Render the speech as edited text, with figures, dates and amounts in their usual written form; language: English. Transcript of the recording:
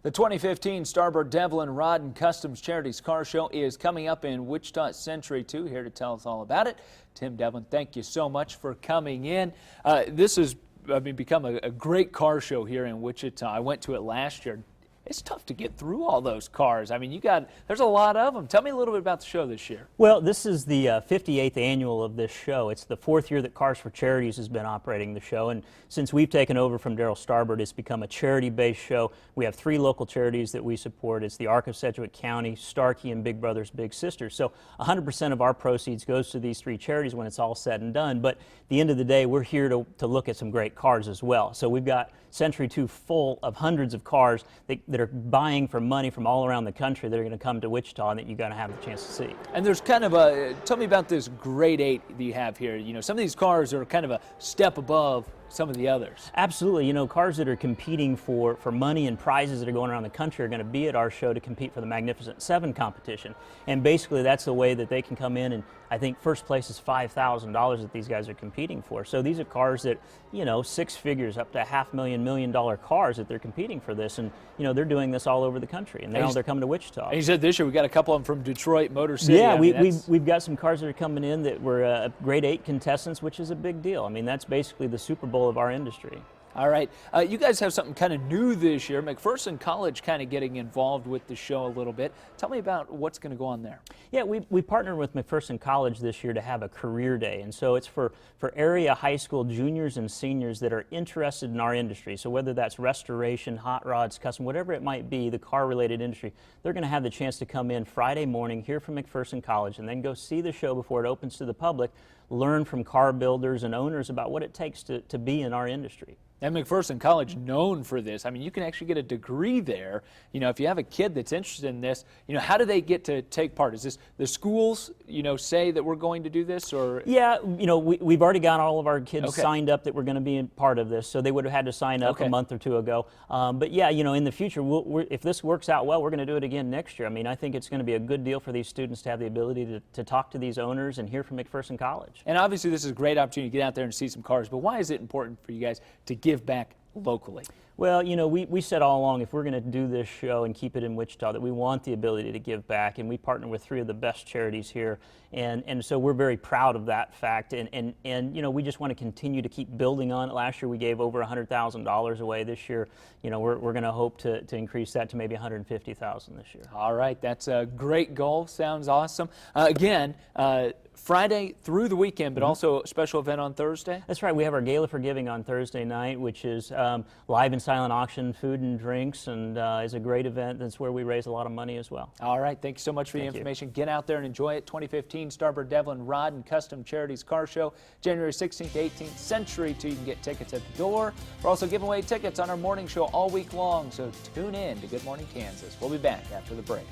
The 2015 Starbird-Devlin Rod and Customs Charities Car Show is coming up in Wichita Century 2. Here to tell us all about it, Tim Devlin, thank you so much for coming in. This has become a great car show here in Wichita. I went to it last year. It's tough to get through all those cars. I mean, there's a lot of them. Tell me a little bit about the show this year. Well, this is the 58th annual of this show. It's the 4th year that Cars for Charities has been operating the show, and since we've taken over from Daryl Starbird, it's become a charity-based show. We have 3 local charities that we support. It's the Arc of Sedgwick County, Starkey, and Big Brothers Big Sisters. So 100% of our proceeds goes to these 3 charities when it's all said and done, but at the end of the day, we're here to look at some great cars as well. So we've got Century 2 full of hundreds of cars that are buying for money from all around the country that are going to come to Wichita and that you're going to have the chance to see. And there's kind of tell me about this grade 8 that you have here. You know, some of these cars are kind of a step above some of the others. Absolutely. You know, cars that are competing for money and prizes that are going around the country are going to be at our show to compete for the Magnificent 7 competition. And basically that's the way that they can come in, and I think first place is $5,000 that these guys are competing for. So these are cars that, you know, 6 figures up to $500,000, $1 million cars that they're competing for this, and you know, they're doing this all over the country, and now they're coming to Wichita. And you said this year we got a couple of them from Detroit, Motor City. Yeah, we've got some cars that are coming in that were grade 8 contestants, which is a big deal. I mean, that's basically the Super Bowl of our industry. All right. You guys have something kind of new this year. McPherson College kind of getting involved with the show a little bit. Tell me about what's going to go on there. Yeah, we partnered with McPherson College this year to have a career day. And so it's for area high school juniors and seniors that are interested in our industry. So whether that's restoration, hot rods, custom, whatever it might be, the car-related industry, they're going to have the chance to come in Friday morning, hear from McPherson College, and then go see the show before it opens to the public, learn from car builders and owners about what it takes to be in our industry. And McPherson College known for this. I mean, you can actually get a degree there. You know, if you have a kid that's interested in this, you know, how do they get to take part? Is this the schools, you know, say that we're going to do this, or? Yeah, you know, we've already got all of our kids signed up that we're going to be in part of this, so they would have had to sign up a month or 2 ago. But yeah, you know, in the future, if this works out well, we're going to do it again next year. I mean, I think it's going to be a good deal for these students to have the ability to talk to these owners and hear from McPherson College. And obviously, this is a great opportunity to get out there and see some cars, but why is it important for you guys to give back locally? Well, you know, we said all along, if we're going to do this show and keep it in Wichita, that we want the ability to give back, and we partner with 3 of the best charities here, and so we're very proud of that fact, and you know, we just want to continue to keep building on it. Last year we gave over $100,000 away. This year, you know, we're going to hope to increase that to maybe $150,000 this year. All right, that's a great goal. Sounds awesome. Again, Friday through the weekend, but also a special event on Thursday? That's right. We have our Gala for Giving on Thursday night, which is live and silent auction, food and drinks, and is a great event. That's where we raise a lot of money as well. All right. Thank you so much for the information. Get out there and enjoy it. 2015 Starbird-Devlin Rod and Custom Charities Car Show, January 16th to 18th, Century 2. You can get tickets at the door. We're also giving away tickets on our morning show all week long, so tune in to Good Morning Kansas. We'll be back after the break.